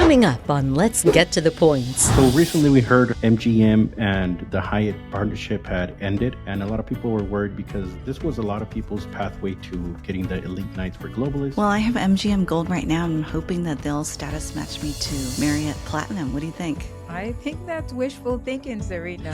Coming up on Let's Get to the Points. So recently we heard MGM and the Hyatt partnership had ended, and a lot of people were worried because this was a lot of people's pathway to getting the elite nights for globalists. Well, I have MGM Gold right now, and I'm hoping that they'll status match me to Marriott Platinum. What do you think? I think that's wishful thinking, Serena.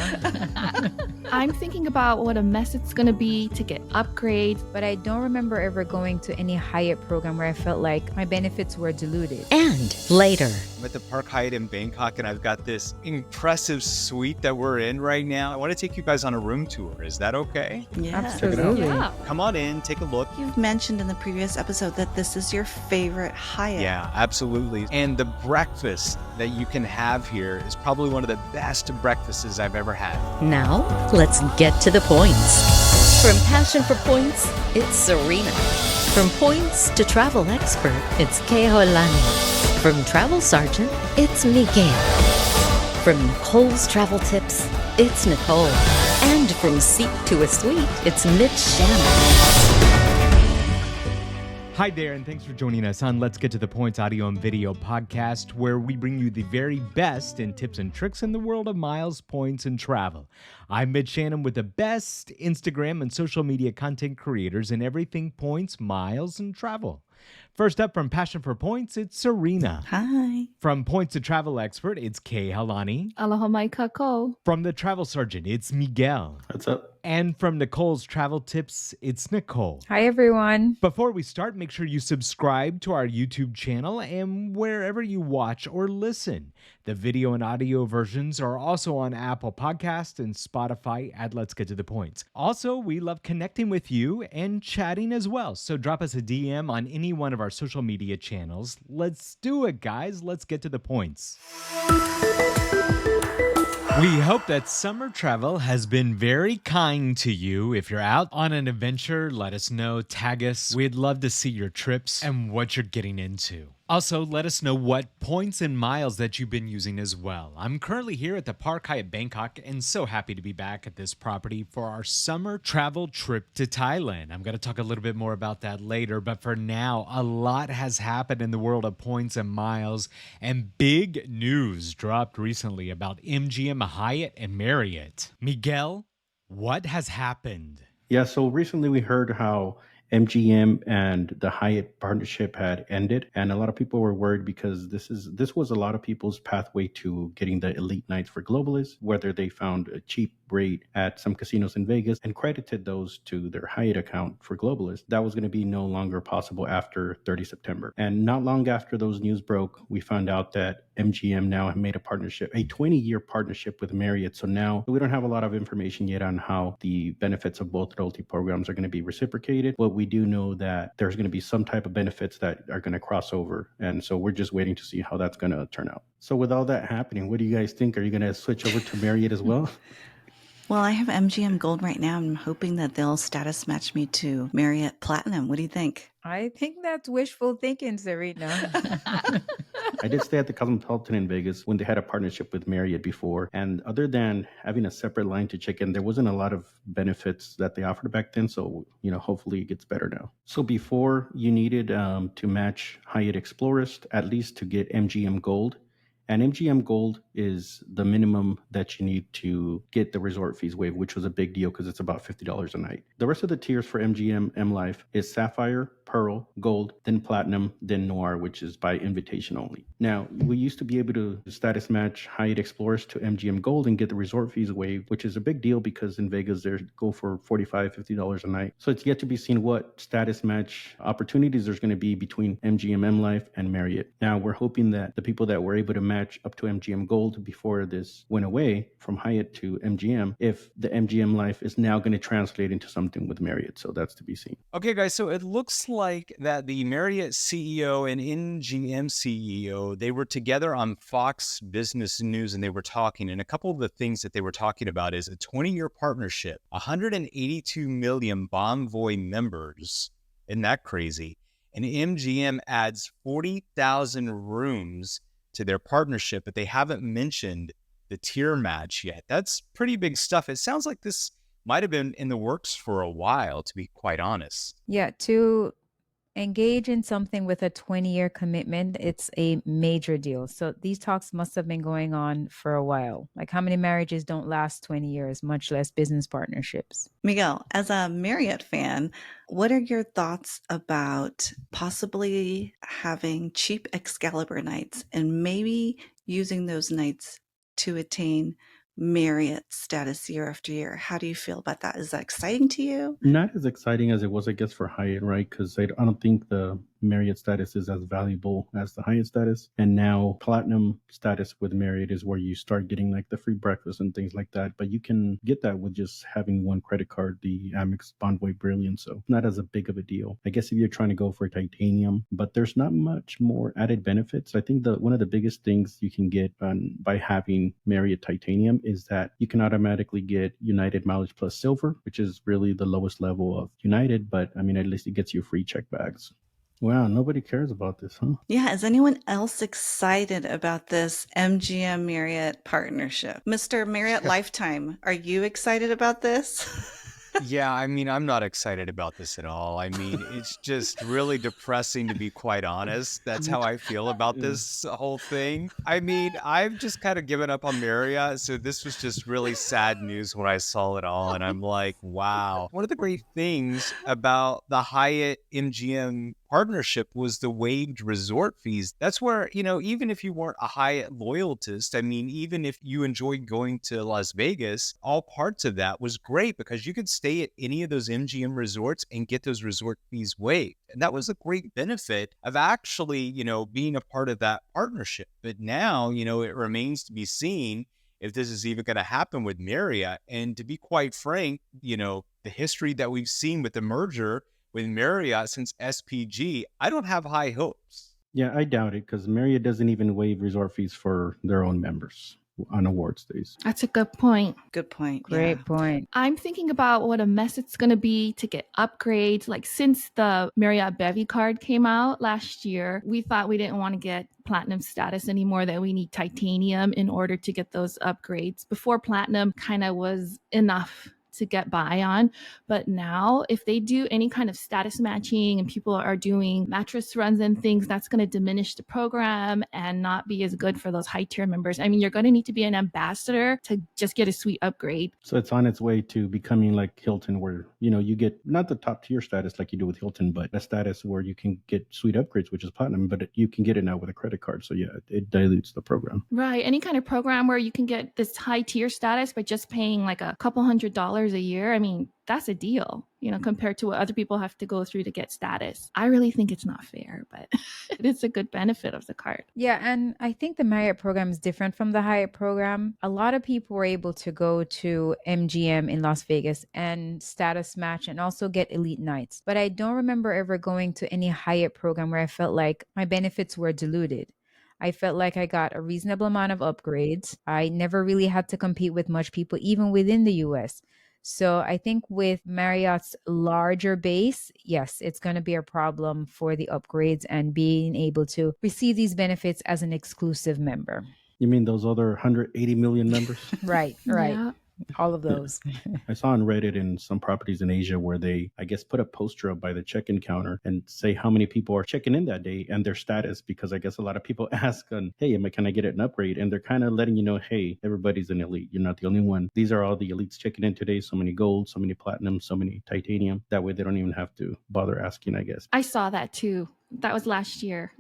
I'm thinking about what a mess it's going to be to get upgrades. But I don't remember ever going to any Hyatt program where I felt like my benefits were diluted. And later. I'm at the Park Hyatt in Bangkok, and I've got this impressive suite that we're in right now. I want to take you guys on a room tour. Is that okay? Yeah. Absolutely. Yeah. Come on in, take a look. You've mentioned in the previous episode that this is your favorite Hyatt. Yeah, absolutely. And the breakfast that you can have here is probably one of the best breakfasts I've ever had. Now, let's get to the points. From passion for points, it's Serena. From points to travel expert, it's Keholani. From travel sergeant, it's Miguel. From Nicole's travel tips, it's Nicole. And from seat to a suite, it's Mitch Shannon. Hi there, and thanks for joining us on Let's Get to the Points audio and video podcast, where we bring you the very best in tips and tricks in the world of miles, points, and travel. I'm Mitch Shannon with the best Instagram and social media content creators in everything points, miles, and travel. First up, from Passion for Points, it's Serena. Hi. From Points to Travel Expert, it's Kay Halani. Aloha mai kako. From the Travel Sergeant, it's Miguel. What's up? And from Nicole's Travel Tips, it's Nicole. Hi, everyone. Before we start, make sure you subscribe to our YouTube channel and wherever you watch or listen. The video and audio versions are also on Apple Podcasts and Spotify at Let's Get to the Points. Also, we love connecting with you and chatting as well. So drop us a DM on any one of our social media channels. Let's do it, guys. Let's get to the points. We hope that summer travel has been very kind to you. If you're out on an adventure, let us know, tag us. We'd love to see your trips and what you're getting into. Also, let us know what points and miles that you've been using as well. I'm currently here at the Park Hyatt Bangkok and so happy to be back at this property for our summer travel trip to Thailand. I'm going to talk a little bit more about that later, but for now, a lot has happened in the world of points and miles, and big news dropped recently about MGM, Hyatt, and Marriott. Miguel, what has happened? Yeah, so recently we heard how MGM and the Hyatt partnership had ended, and a lot of people were worried because this was a lot of people's pathway to getting the elite nights for globalists, whether they found a cheap rate at some casinos in Vegas and credited those to their Hyatt account for globalists. That was going to be no longer possible after 30 September. And not long after those news broke, we found out that MGM now have made a partnership, a 20-year partnership with Marriott. So now we don't have a lot of information yet on how the benefits of both loyalty programs are going to be reciprocated, but we do know that there's going to be some type of benefits that are going to cross over. And so we're just waiting to see how that's going to turn out. So with all that happening, what do you guys think? Are you going to switch over to Marriott as well? Well, I have MGM Gold right now, and I'm hoping that they'll status match me to Marriott Platinum. What do you think? I think that's wishful thinking, Serena. I did stay at the Cosmopolitan in Vegas when they had a partnership with Marriott before. And other than having a separate line to check in, there wasn't a lot of benefits that they offered back then. So, hopefully it gets better now. So before you needed to match Hyatt Explorist, at least to get MGM Gold. And MGM Gold is the minimum that you need to get the resort fees waived, which was a big deal because it's about $50 a night. The rest of the tiers for MGM M Life is Sapphire, Pearl, Gold, then Platinum, then Noir, which is by invitation only. Now, we used to be able to status match Hyatt Explorers to MGM Gold and get the resort fees waived, which is a big deal because in Vegas, they go for $45, $50 a night. So it's yet to be seen what status match opportunities there's going to be between MGM M Life and Marriott. Now, we're hoping that the people that were able to match up to MGM Gold before this went away from Hyatt to MGM, if the MGM Life is now going to translate into something with Marriott. So that's to be seen. Okay, guys, so it looks like that the Marriott CEO and MGM CEO, they were together on Fox Business News and they were talking. And a couple of the things that they were talking about is a 20-year partnership, 182 million Bonvoy members. Isn't that crazy? And MGM adds 40,000 rooms to their partnership, but they haven't mentioned the tier match yet. That's pretty big stuff. It sounds like this might have been in the works for a while, to be quite honest. Yeah, to Engage in something with a 20-year commitment, it's a major deal. So these talks must have been going on for a while. Like, how many marriages don't last 20 years, much less business partnerships? Miguel, as a Marriott fan, what are your thoughts about possibly having cheap Excalibur nights and maybe using those nights to attain Marriott status year after year? How do you feel about that? Is that exciting to you? Not as exciting as it was, I guess, for Hyatt, right? Because I don't think the Marriott status is as valuable as the Hyatt status. And now platinum status with Marriott is where you start getting like the free breakfast and things like that. But you can get that with just having one credit card, the Amex Bondway Brilliant. So not as a big of a deal. I guess if you're trying to go for titanium, but there's not much more added benefits. I think one of the biggest things you can get by having Marriott Titanium is that you can automatically get United Mileage Plus Silver, which is really the lowest level of United. But I mean, at least it gets you free check bags. Wow, nobody cares about this, huh? Yeah, is anyone else excited about this MGM Marriott partnership? Mr. Marriott Lifetime, are you excited about this? Yeah, I mean, I'm not excited about this at all. I mean, it's just really depressing, to be quite honest. That's how I feel about this whole thing. I mean, I've just kind of given up on Marriott, so this was just really sad news when I saw it all, and I'm like, wow. One of the great things about the Hyatt MGM partnership was the waived resort fees. That's where, even if you weren't a Hyatt loyalist, I mean, even if you enjoyed going to Las Vegas, all parts of that was great because you could stay at any of those MGM resorts and get those resort fees waived. And that was a great benefit of actually, being a part of that partnership. But now, it remains to be seen if this is even going to happen with Marriott. And to be quite frank, the history that we've seen with the merger with Marriott since SPG, I don't have high hopes. Yeah, I doubt it because Marriott doesn't even waive resort fees for their own members on awards days. That's a good point. Good point. Great Yeah. point. I'm thinking about what a mess it's going to be to get upgrades. Like, since the Marriott Bevy card came out last year, we thought we didn't want to get platinum status anymore, that we need titanium in order to get those upgrades. Before, platinum kind of was enough to get by on. But now, if they do any kind of status matching and people are doing mattress runs and things, that's going to diminish the program and not be as good for those high tier members. I mean, you're going to need to be an ambassador to just get a sweet upgrade. So it's on its way to becoming like Hilton, where, you get not the top tier status like you do with Hilton, but a status where you can get sweet upgrades, which is platinum, but you can get it now with a credit card. So yeah, it dilutes the program. Right. Any kind of program where you can get this high tier status by just paying like a couple $100 a year. I mean, that's a deal, compared to what other people have to go through to get status. I really think it's not fair, but it is a good benefit of the card. Yeah, and I think the Marriott program is different from the Hyatt program. A lot of people were able to go to MGM in Las Vegas and status match and also get elite nights. But I don't remember ever going to any Hyatt program where I felt like my benefits were diluted. I felt like I got a reasonable amount of upgrades. I never really had to compete with much people, even within the US. So I think with Marriott's larger base, yes, it's going to be a problem for the upgrades and being able to receive these benefits as an exclusive member. You mean those other 180 million members? Right. Yeah. All of those. I saw on Reddit in some properties in Asia where they, I guess, put a poster up by the check-in counter and say how many people are checking in that day and their status, because I guess a lot of people ask hey, can I get an upgrade? And they're kind of letting you know, hey, everybody's an elite. You're not the only one. These are all the elites checking in today. So many gold, so many platinum, so many titanium. That way they don't even have to bother asking, I guess. I saw that too. That was last year.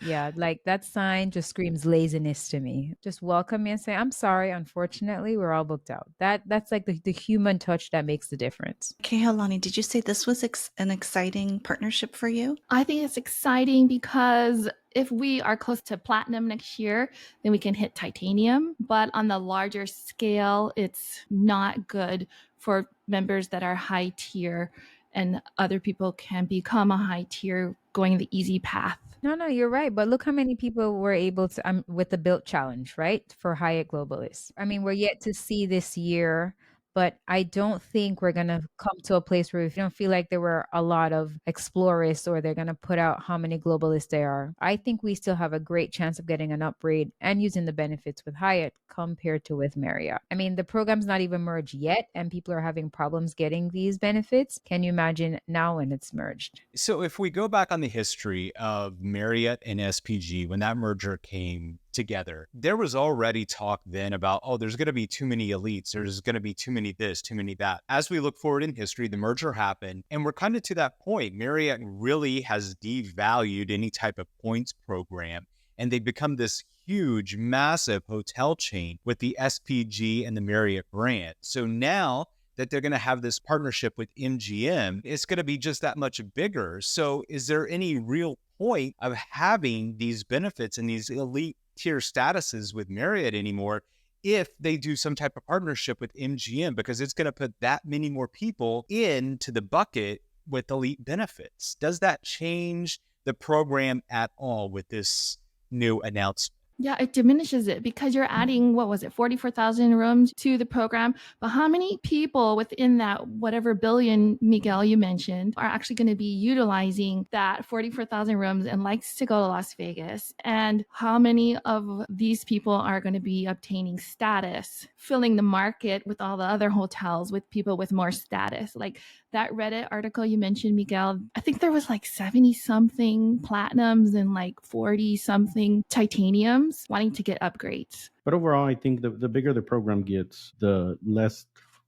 Yeah, like that sign just screams laziness to me. Just welcome me and say, I'm sorry, unfortunately, we're all booked out. That's like the human touch that makes the difference. Kehaulani, did you say this was an exciting partnership for you? I think it's exciting because if we are close to platinum next year, then we can hit titanium. But on the larger scale, it's not good for members that are high tier, and other people can become a high tier going the easy path. No, you're right. But look how many people were able to, with the built challenge, right? For Hyatt Globalists. I mean, we're yet to see this year but I don't think we're going to come to a place where we don't feel like there were a lot of explorists or they're going to put out how many globalists there are. I think we still have a great chance of getting an upgrade and using the benefits with Hyatt compared to with Marriott. I mean, the program's not even merged yet and people are having problems getting these benefits. Can you imagine now when it's merged? So if we go back on the history of Marriott and SPG, when that merger came together, there was already talk then about, oh, there's going to be too many elites. There's going to be too many this, too many that. As we look forward in history, the merger happened and we're kind of to that point. Marriott really has devalued any type of points program and they've become this huge, massive hotel chain with the SPG and the Marriott brand. So now that they're going to have this partnership with MGM, it's going to be just that much bigger. So is there any real point of having these benefits and these elite tier statuses with Marriott anymore if they do some type of partnership with MGM? Because it's going to put that many more people into the bucket with elite benefits. Does that change the program at all with this new announcement? Yeah, it diminishes it because you're adding, 44,000 rooms to the program. But how many people within that whatever billion, Miguel, you mentioned, are actually going to be utilizing that 44,000 rooms and likes to go to Las Vegas? And how many of these people are going to be obtaining status, filling the market with all the other hotels with people with more status? Like that Reddit article you mentioned, Miguel, I think there was like 70 something platinums and like 40 something titaniums wanting to get upgrades. But overall, I think the bigger the program gets, the less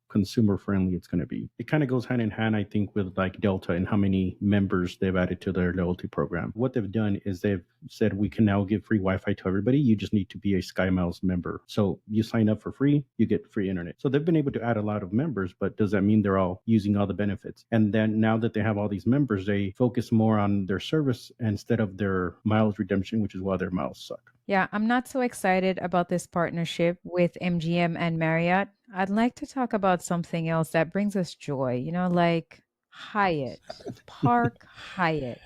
consumer friendly it's going to be. It kind of goes hand in hand, I think, with like Delta and how many members they've added to their loyalty program. What they've done is they've said we can now give free Wi-Fi to everybody. You just need to be a SkyMiles member. So you sign up for free, you get free internet. So they've been able to add a lot of members, but does that mean they're all using all the benefits? And then now that they have all these members, they focus more on their service instead of their miles redemption, which is why their miles suck. Yeah, I'm not so excited about this partnership with MGM and Marriott. I'd like to talk about something else that brings us joy, like Hyatt, Park Hyatt.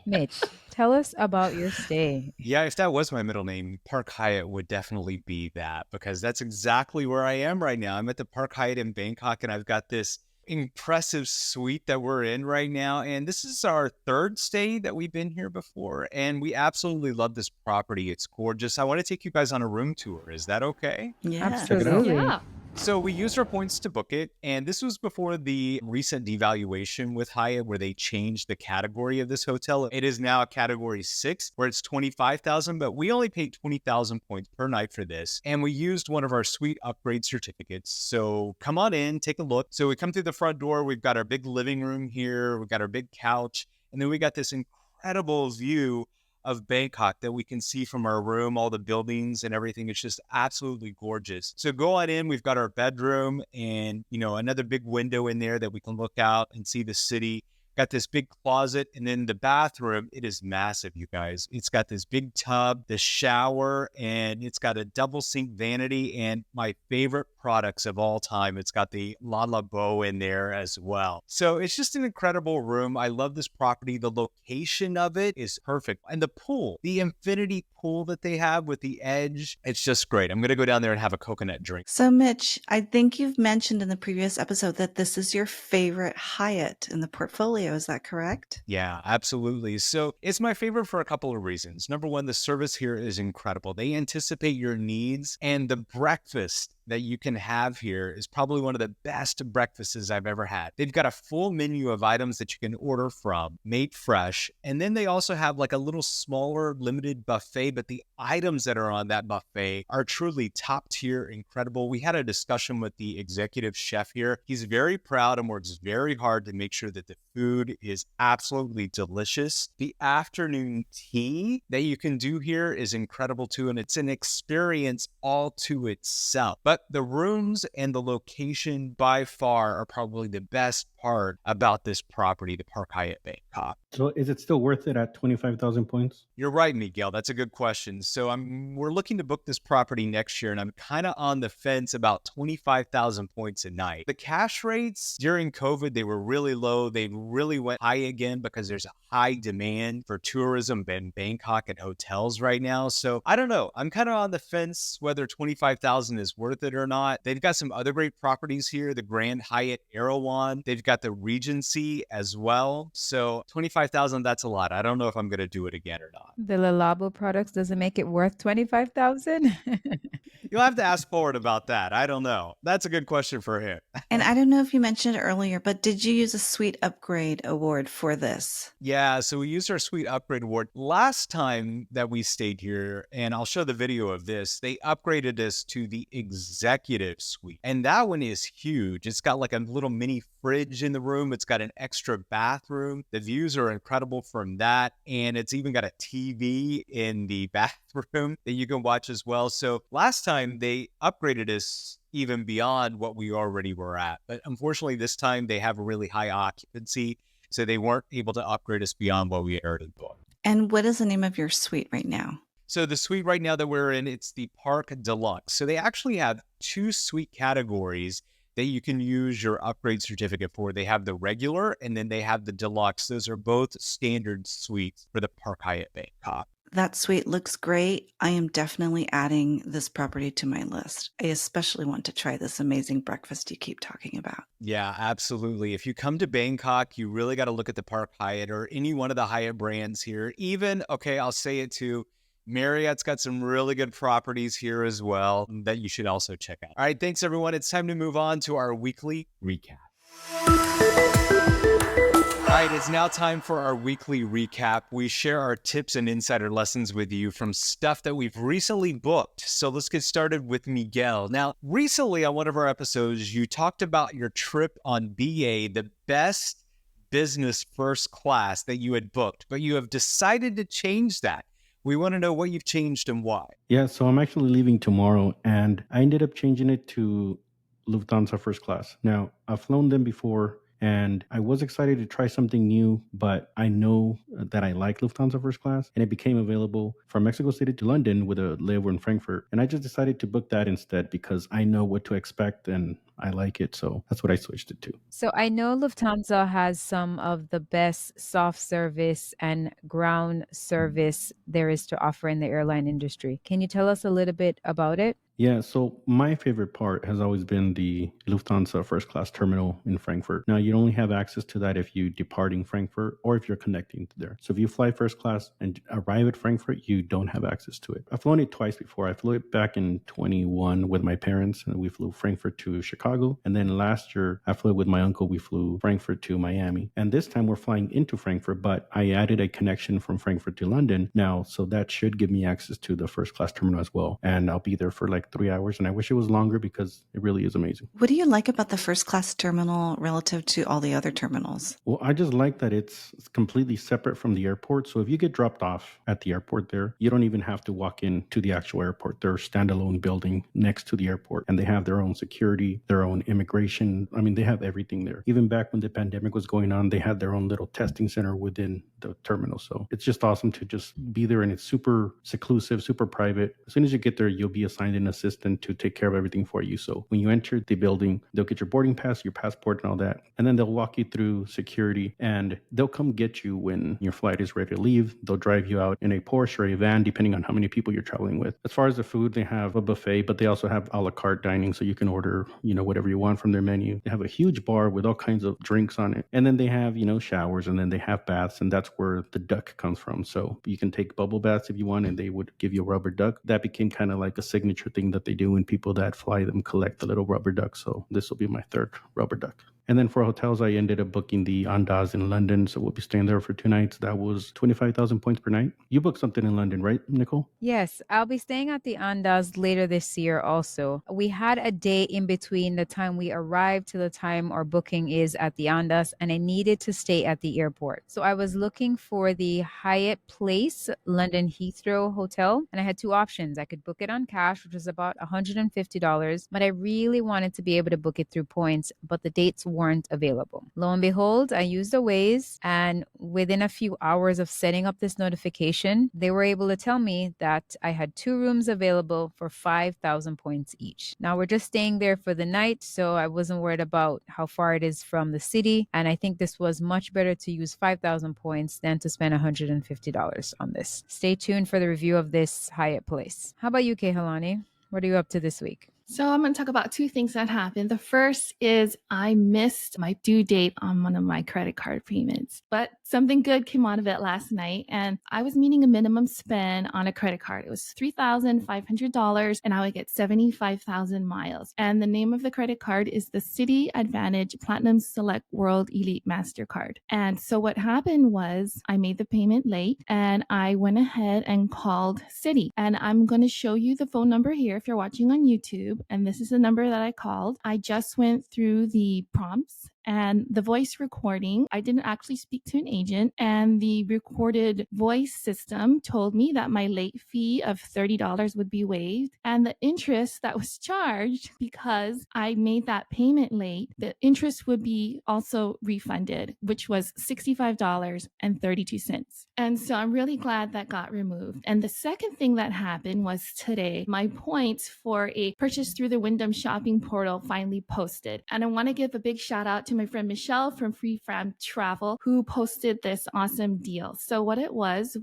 Mitch, tell us about your stay. Yeah, if that was my middle name, Park Hyatt would definitely be that, because that's exactly where I am right now. I'm at the Park Hyatt in Bangkok, and I've got this impressive suite that we're in right now. And this is our third stay that we've been here before. And we absolutely love this property. It's gorgeous. I want to take you guys on a room tour. Is that okay? Yeah. Absolutely. Yeah. So we used our points to book it, and this was before the recent devaluation with Hyatt where they changed the category of this hotel. It is now a category 6 where it's 25,000, but we only paid 20,000 points per night for this. And we used one of our suite upgrade certificates. So come on in, take a look. So we come through the front door. We've got our big living room here. We've got our big couch. And then we got this incredible view of Bangkok that we can see from our room, all the buildings and everything. It's just absolutely gorgeous. So go on in. We've got our bedroom and, another big window in there that we can look out and see the city. Got this big closet, and then the bathroom, it is massive, you guys. It's got this big tub, the shower, and it's got a double sink vanity, and my favorite products of all time, it's got the La La Bo in there as well. So it's just an incredible room. I love this property. The location of it is perfect. And the pool, the infinity pool that they have with the edge, it's just great. I'm going to go down there and have a coconut drink. So, Mitch, I think you've mentioned in the previous episode that this is your favorite Hyatt in the portfolio. Is that correct? Yeah, absolutely. So it's my favorite for a couple of reasons. Number one, the service here is incredible. They anticipate your needs, and the breakfast that you can have here is probably one of the best breakfasts I've ever had. They've got a full menu of items that you can order from, made fresh. And then they also have like a little smaller limited buffet, but the items that are on that buffet are truly top tier, incredible. We had a discussion with the executive chef here. He's very proud and works very hard to make sure that the food is absolutely delicious. The afternoon tea that you can do here is incredible too, and it's an experience all to itself. But the rooms and the location by far are probably the best part about this property, the Park Hyatt Bangkok. So is it still worth it at 25,000 points? You're right, Miguel. That's a good question. So we're looking to book this property next year, and I'm kind of on the fence about 25,000 points a night. The cash rates during COVID, they were really low. They really went high again because there's a high demand for tourism in Bangkok and hotels right now. So I don't know. I'm kind of on the fence whether 25,000 is worth it. it or not. They've got some other great properties here, the Grand Hyatt Erawan. They've got the Regency as well. So 25,000, that's a lot. I don't know if I'm going to do it again or not. The Lalabo products doesn't make it worth 25,000. You'll have to ask Forward about that. I don't know. That's a good question for him. And I don't know if you mentioned it earlier, but did you use a suite upgrade award for this? Yeah, so we used our Suite Upgrade Award last time that we stayed here, and I'll show the video of this. They upgraded us to the Executive Suite, and that one is huge. It's got like a little mini fridge in the room. It's got an extra bathroom. The views are incredible from that, and it's even got a TV in the bathroom that you can watch as well. So last time they upgraded us even beyond what we already were at. But unfortunately, this time they have a really high occupancy, so they weren't able to upgrade us beyond what we already booked. And what is the name of your suite right now? So the suite right now that we're in, it's the Park Deluxe. So they actually have 2 suite categories that you can use your upgrade certificate for. They have the regular and then they have the deluxe. Those are both standard suites for the Park Hyatt Bangkok. That suite looks great. I am definitely adding this property to my list. I especially want to try this amazing breakfast you keep talking about. Yeah, absolutely. If you come to Bangkok, you really got to look at the Park Hyatt or any one of the Hyatt brands here. Even, okay, I'll say it too, Marriott's got some really good properties here as well that you should also check out. All right, thanks everyone. It's time to move on to our weekly recap. All right, it's now time for our weekly recap. We share our tips and insider lessons with you from stuff that we've recently booked. So let's get started with Miguel. Now, recently on one of our episodes, you talked about your trip on BA, the best business first class that you had booked, but you have decided to change that. We want to know what you've changed and why. Yeah, so I'm actually leaving tomorrow, and I ended up changing it to Lufthansa first class. Now, I've flown them before, and I was excited to try something new, but I know that I like Lufthansa first class, and it became available from Mexico City to London with a layover in Frankfurt. And I just decided to book that instead because I know what to expect and I like it. So that's what I switched it to. So I know Lufthansa has some of the best soft service and ground service there is to offer in the airline industry. Can you tell us a little bit about it? Yeah, so my favorite part has always been the Lufthansa first class terminal in Frankfurt. Now, you only have access to that if you departing Frankfurt or if you're connecting to there. So if you fly first class and arrive at Frankfurt, you don't have access to it. I've flown it twice before. I flew it back in 21 with my parents, and we flew Frankfurt to Chicago. And then last year, I flew it with my uncle. We flew Frankfurt to Miami. And this time we're flying into Frankfurt, but I added a connection from Frankfurt to London now. So that should give me access to the first class terminal as well. And I'll be there for like 3 hours, and I wish it was longer because it really is amazing. What do you like about the first class terminal relative to all the other terminals? Well, I just like that it's completely separate from the airport. So if you get dropped off at the airport there, you don't even have to walk into the actual airport. They're a standalone building next to the airport, and they have their own security, their own immigration. I mean, they have everything there. Even back when the pandemic was going on, they had their own little testing center within the terminal. So it's just awesome to just be there, and it's super seclusive, super private. As soon as you get there, you'll be assigned an assistant to take care of everything for you. So when you enter the building, they'll get your boarding pass, your passport, and all that. And then they'll walk you through security, and they'll come get you when your flight is ready to leave. They'll drive you out in a Porsche or a van, depending on how many people you're traveling with. As far as the food, they have a buffet, but they also have a la carte dining. So you can order, whatever you want from their menu. They have a huge bar with all kinds of drinks on it. And then they have, showers, and then they have baths, and that's where the duck comes from. So you can take bubble baths if you want, and they would give you a rubber duck. That became kind of like a signature thing that they do when people that fly them collect the little rubber duck. So this will be my third rubber duck. And then for hotels, I ended up booking the Andaz in London. So we'll be staying there for 2 nights. That was 25,000 points per night. You booked something in London, right, Nicole? Yes, I'll be staying at the Andaz later this year also. We had a day in between the time we arrived to the time our booking is at the Andaz, and I needed to stay at the airport. So I was looking for the Hyatt Place London Heathrow Hotel, and I had 2 options. I could book it on cash, which was about $150, but I really wanted to be able to book it through points, but the dates weren't available. Lo and behold, I used a Waze, and within a few hours of setting up this notification, they were able to tell me that I had 2 rooms available for 5,000 points each. Now we're just staying there for the night, so I wasn't worried about how far it is from the city, and I think this was much better to use 5,000 points than to spend $150 on this. Stay tuned for the review of this Hyatt Place. How about you, Kehalani? What are you up to this week? So I'm going to talk about two things that happened. The first is I missed my due date on one of my credit card payments, but something good came out of it last night. And I was meeting a minimum spend on a credit card. It was $3,500 and I would get 75,000 miles. And the name of the credit card is the Citi Advantage Platinum Select World Elite MasterCard. And so what happened was I made the payment late and I went ahead and called Citi. And I'm going to show you the phone number here if you're watching on YouTube. And this is the number that I called. I just went through the prompts and the voice recording. I didn't actually speak to an agent, and the recorded voice system told me that my late fee of $30 would be waived, and the interest that was charged because I made that payment late, the interest would be also refunded, which was $65.32. And so I'm really glad that got removed. And the second thing that happened was today, my points for a purchase through the Wyndham shopping portal finally posted. And I want to give a big shout out to my friend Michelle from Free From Travel, who posted this awesome deal. So what it was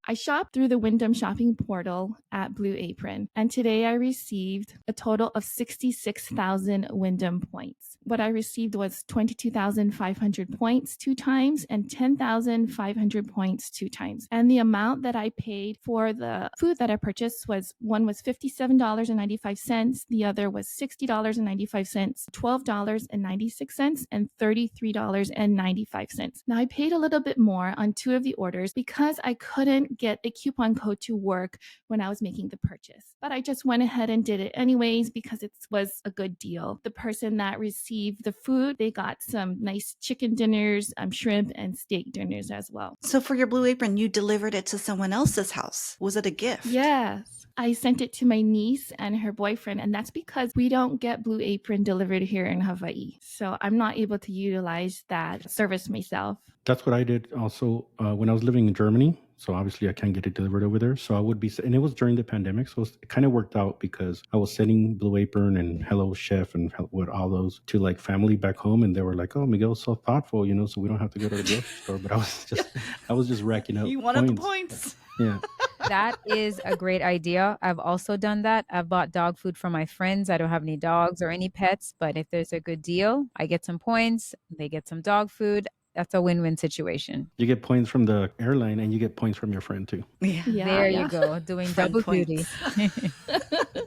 I shopped through the Wyndham shopping portal at Blue Apron, and today I received a total of 66,000 Wyndham points. What I received was 22,500 points 2 times and 10,500 points 2 times. And the amount that I paid for the food that I purchased was, one was $57.95, the other was $60.95, $12.96, and $33.95. Now I paid a little bit more on 2 of the orders because I couldn't get a coupon code to work when I was making the purchase. But I just went ahead and did it anyways because it was a good deal. The person that received the food, they got some nice chicken dinners, shrimp, and steak dinners as well. So for your Blue Apron, you delivered it to someone else's house. Was it a gift? Yes. I sent it to my niece and her boyfriend, and that's because we don't get Blue Apron delivered here in Hawaii. So I'm not able to utilize that service myself. That's what I did also when I was living in Germany. So obviously I can't get it delivered over there. So I would be, and it was during the pandemic. So it kind of worked out because I was sending Blue Apron and Hello Chef and with all those to like family back home. And they were like, oh, Miguel's so thoughtful, so we don't have to go to the grocery store. But I was just racking up You wanted the points. Yeah. That is a great idea. I've also done that. I've bought dog food for my friends. I don't have any dogs or any pets, but if there's a good deal, I get some points, they get some dog food. That's a win-win situation. You get points from the airline and you get points from your friend too. Yeah. There you go, doing Friend double points. duty.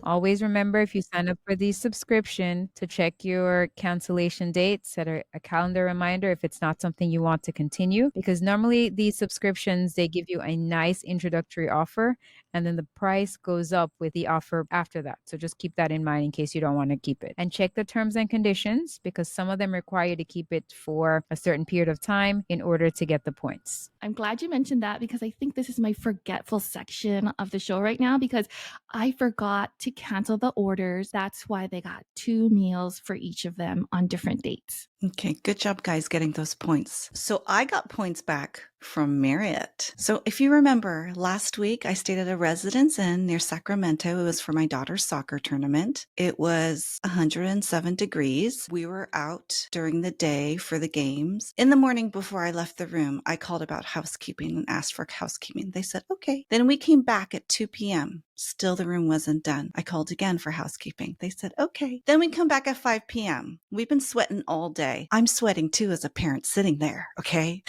Always remember, if you sign up for the subscription, to check your cancellation date, set a calendar reminder if it's not something you want to continue, because normally these subscriptions, they give you a nice introductory offer and then the price goes up with the offer after that. So just keep that in mind in case you don't want to keep it. And check the terms and conditions, because some of them require you to keep it for a certain period of time in order to get the points. I'm glad you mentioned that because I think this is my forgetful section of the show right now, because I forgot to cancel the orders. That's why they got 2 meals for each of them on different dates. Okay, good job, guys, getting those points. So I got points back from Marriott. So if you remember, last week I stayed at a Residence Inn near Sacramento. It was for my daughter's soccer tournament. It was 107 degrees. We were out during the day for the games. In the morning before I left the room, I called about housekeeping and asked for housekeeping. They said, okay. Then we came back at 2 p.m. Still the room wasn't done. I called again for housekeeping. They said, okay. Then we come back at 5 p.m. We've been sweating all day. I'm sweating too as a parent sitting there, okay?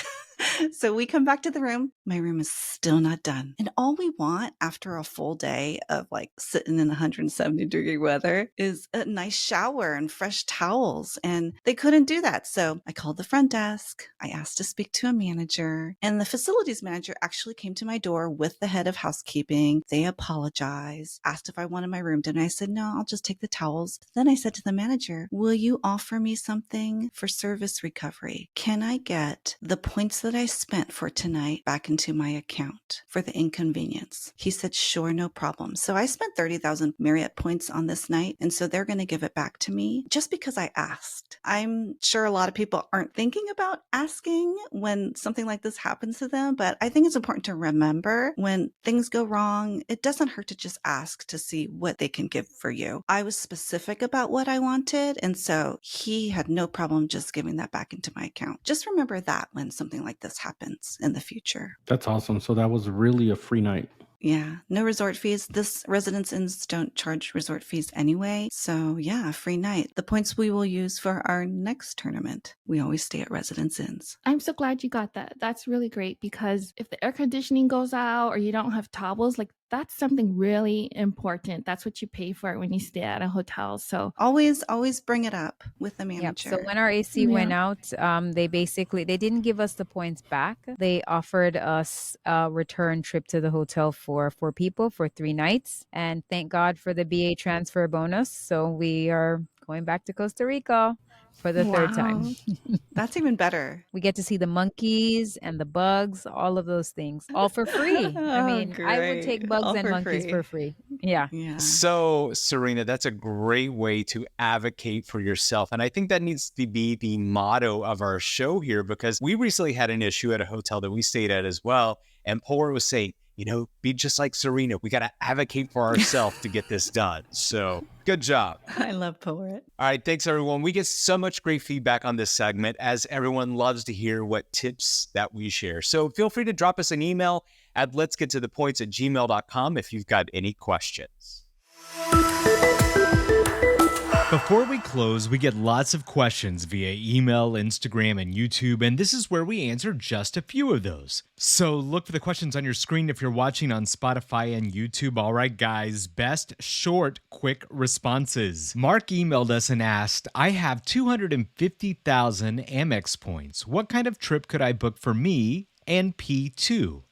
So we come back to the room. My room is still not done. And all we want after a full day of like sitting in 170-degree weather is a nice shower and fresh towels. And they couldn't do that. So I called the front desk. I asked to speak to a manager. And the facilities manager actually came to my door with the head of housekeeping. They apologized, asked if I wanted my room done. I said, no, I'll just take the towels. Then I said to the manager, will you offer me something for service recovery? Can I get the points that I spent for tonight back into my account for the inconvenience? He said, sure, no problem. So I spent 30,000 Marriott points on this night. And so they're going to give it back to me just because I asked. I'm sure a lot of people aren't thinking about asking when something like this happens to them, but I think it's important to remember when things go wrong, it doesn't hurt to just ask to see what they can give for you. I was specific about what I wanted. And so he had no problem just giving that back into my account. Just remember that when something like this happens in the future. That's awesome. So that was really a free night. Yeah, no resort fees. This Residence Inns don't charge resort fees anyway. So yeah, free night. The points we will use for our next tournament. We always stay at Residence Inns. I'm so glad you got that. That's really great because if the air conditioning goes out or you don't have towels, like that's something really important. That's what you pay for when you stay at a hotel. So Always bring it up with the Yep. manager. So when our AC went out, they didn't give us the points back. They offered us a return trip to the hotel for 4 people for 3 nights. And thank God for the BA transfer bonus. So we are going back to Costa Rica for the third time. That's even better. We get to see the monkeys and the bugs, all of those things, all for free. I mean, I would take bugs All and for monkeys free. for free. Yeah. Yeah. So, Serena, that's a great way to advocate for yourself. And I think that needs to be the motto of our show here, because we recently had an issue at a hotel that we stayed at as well. And Polar was saying, be just like Serena. We got to advocate for ourselves to get this done. So good job. I love Poet. All right. Thanks, everyone. We get so much great feedback on this segment, as everyone loves to hear what tips that we share. So feel free to drop us an email at letsgettothepoints@gmail.com if you've got any questions. Before we close, we get lots of questions via email, Instagram, and YouTube, and this is where we answer just a few of those. So look for the questions on your screen if you're watching on Spotify and YouTube. All right, guys, best short, quick responses. Mark emailed us and asked, I have 250,000 Amex points. What kind of trip could I book for me and P2?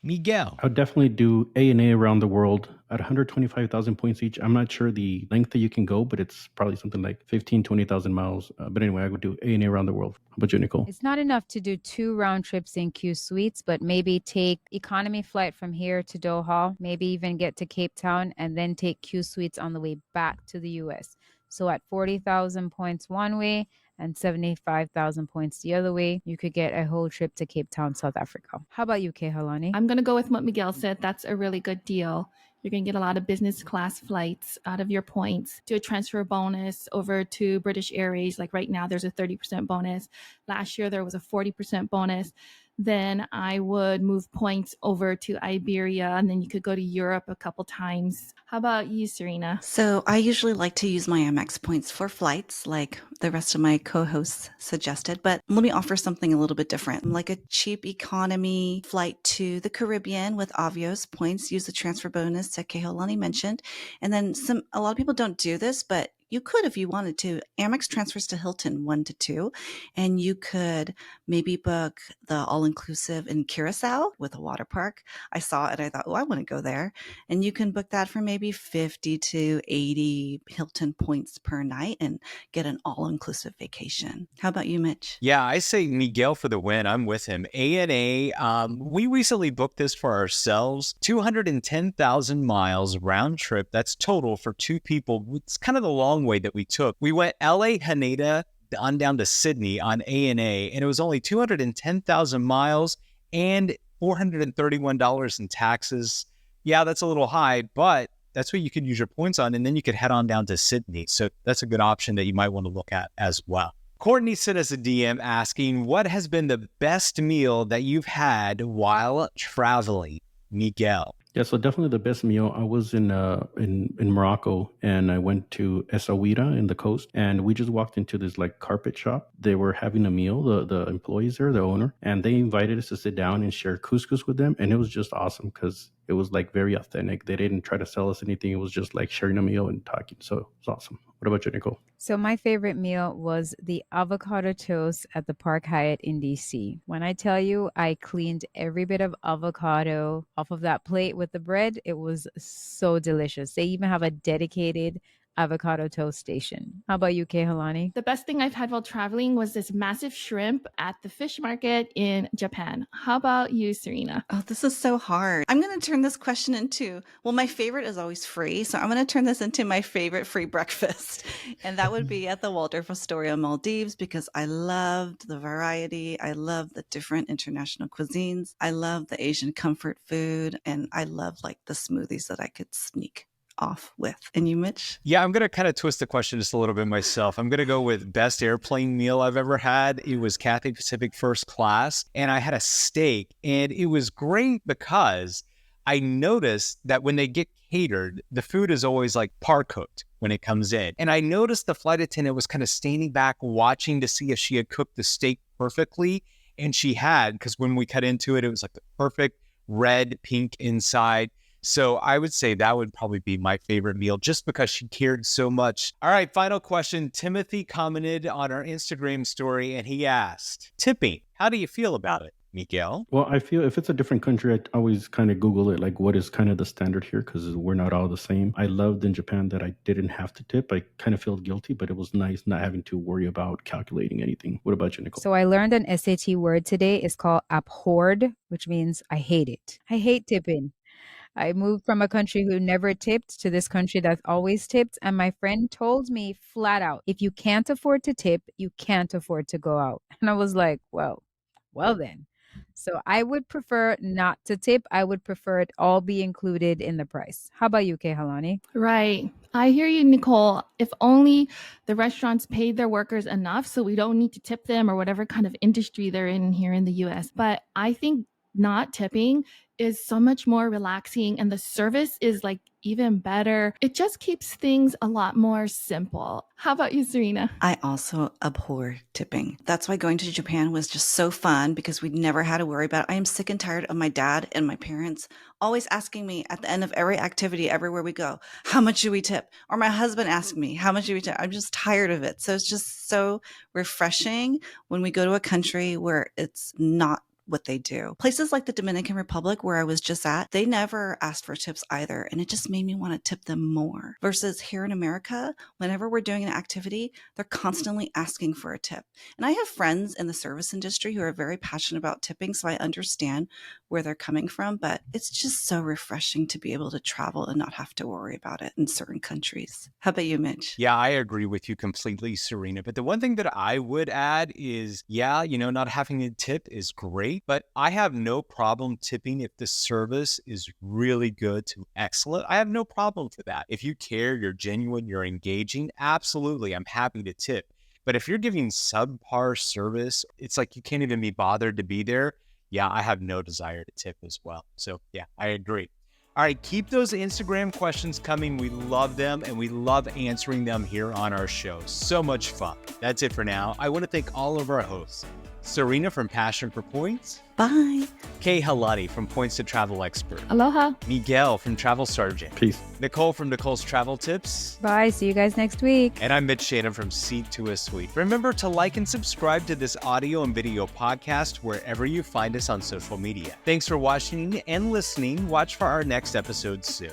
Miguel. I would definitely do A&A around the world at 125,000 points each. I'm not sure the length that you can go, but it's probably something like 15, 20,000 miles. But anyway, I would do A&A around the world. How about you, Nicole? It's not enough to do 2 round trips in Q Suites, but maybe take economy flight from here to Doha, maybe even get to Cape Town and then take Q Suites on the way back to the US. So at 40,000 points one way and 75,000 points the other way, you could get a whole trip to Cape Town, South Africa. How about you, Kehalani? I'm going to go with what Miguel said. That's a really good deal. You're going to get a lot of business class flights out of your points. Do a transfer bonus over to British Airways. Like right now, there's a 30% bonus. Last year, there was a 40% bonus. Then I would move points over to Iberia, and then you could go to Europe a couple times. How about you, Serena? So I usually like to use my Amex points for flights, like the rest of my co-hosts suggested, but let me offer something a little bit different, like a cheap economy flight to the Caribbean with Avios points. Use the transfer bonus that Kehalani mentioned. And then a lot of people don't do this, but you could if you wanted to. Amex transfers to Hilton 1 to 2, and you could maybe book the all-inclusive in Curacao with a water park. I saw it and I thought, oh, I want to go there. And you can book that for maybe 50 to 80 Hilton points per night and get an all-inclusive vacation. How about you, Mitch? Yeah, I say Miguel for the win. I'm with him. A&A, we recently booked this for ourselves. 210,000 miles round trip. That's total for 2 people. It's kind of the long way that we took. We went LA, Haneda, on down to Sydney on A&A, and it was only 210,000 miles and $431 in taxes. Yeah, that's a little high, but that's what you could use your points on, and then you could head on down to Sydney. So that's a good option that you might want to look at as well. Courtney sent us a DM asking, what has been the best meal that you've had while traveling? Miguel. Yeah, so definitely the best meal. I was in Morocco, and I went to Essaouira in the coast, and we just walked into this like carpet shop. They were having a meal, the employees there, the owner, and they invited us to sit down and share couscous with them, and it was just awesome because it was like very authentic. They didn't try to sell us anything. It was just like sharing a meal and talking. So it was awesome. What about you, Nicole? So my favorite meal was the avocado toast at the Park Hyatt in DC. When I tell you I cleaned every bit of avocado off of that plate with the bread, it was so delicious. They even have a dedicated avocado toast station. How about you, Kehalani? The best thing I've had while traveling was this massive shrimp at the fish market in Japan. How about you, Serena? Oh, this is so hard. I'm going to turn this question into, well, my favorite is always free. So I'm going to turn this into my favorite free breakfast. And that would be at the Waldorf Astoria Maldives, because I loved the variety. I love the different international cuisines. I love the Asian comfort food. And I love like the smoothies that I could sneak off with. And you, Mitch? Yeah, I'm going to kind of twist the question just a little bit myself. I'm going to go with best airplane meal I've ever had. It was Cathay Pacific first class, and I had a steak, and it was great because I noticed that when they get catered, the food is always like par cooked when it comes in. And I noticed the flight attendant was kind of standing back watching to see if she had cooked the steak perfectly. And she had, because when we cut into it, it was like the perfect red, pink inside. So I would say that would probably be my favorite meal just because she cared so much. All right, final question. Timothy commented on our Instagram story and he asked, tipping, how do you feel about it, Miguel? Well, I feel if it's a different country, I always kind of Google it, like what is kind of the standard here, because we're not all the same. I loved in Japan that I didn't have to tip. I kind of felt guilty, but it was nice not having to worry about calculating anything. What about you, Nicole? So I learned an SAT word today. It's called abhorred, which means I hate it. I hate tipping. I moved from a country who never tipped to this country that's always tipped. And my friend told me flat out, if you can't afford to tip, you can't afford to go out. And I was like, well then. So I would prefer not to tip. I would prefer it all be included in the price. How about you, Kehalani? Right. I hear you, Nicole. If only the restaurants paid their workers enough so we don't need to tip them or whatever kind of industry they're in here in the US. But I think not tipping is so much more relaxing and the service is like even better. It just keeps things a lot more simple. How about you, Serena? I also abhor tipping. That's why going to Japan was just so fun because we never had to worry about it. I am sick and tired of my dad and my parents always asking me at the end of every activity, everywhere we go, how much do we tip? Or my husband asking me, how much do we tip? I'm just tired of it. So it's just so refreshing when we go to a country where it's not what they do. Places like the Dominican Republic, where I was just at, they never asked for tips either. And it just made me want to tip them more. Versus here in America, whenever we're doing an activity, they're constantly asking for a tip. And I have friends in the service industry who are very passionate about tipping, so I understand where they're coming from. But it's just so refreshing to be able to travel and not have to worry about it in certain countries. How about you, Mitch? Yeah, I agree with you completely, Serena. But the one thing that I would add is, yeah, not having a tip is great, but I have no problem tipping if the service is really good to excellent. I have no problem for that. If you care, you're genuine, you're engaging, absolutely, I'm happy to tip. But if you're giving subpar service, it's like you can't even be bothered to be there. Yeah, I have no desire to tip as well. So yeah, I agree. All right, keep those Instagram questions coming. We love them and we love answering them here on our show. So much fun. That's it for now. I want to thank all of our hosts. Serena from Passion for Points. Bye. Kay Halati from Points to Travel Expert. Aloha. Miguel from Travel Sergeant. Peace. Nicole from Nicole's Travel Tips. Bye. See you guys next week. And I'm Mitch Shadon from Seat to a Suite. Remember to like and subscribe to this audio and video podcast wherever you find us on social media. Thanks for watching and listening. Watch for our next episode soon.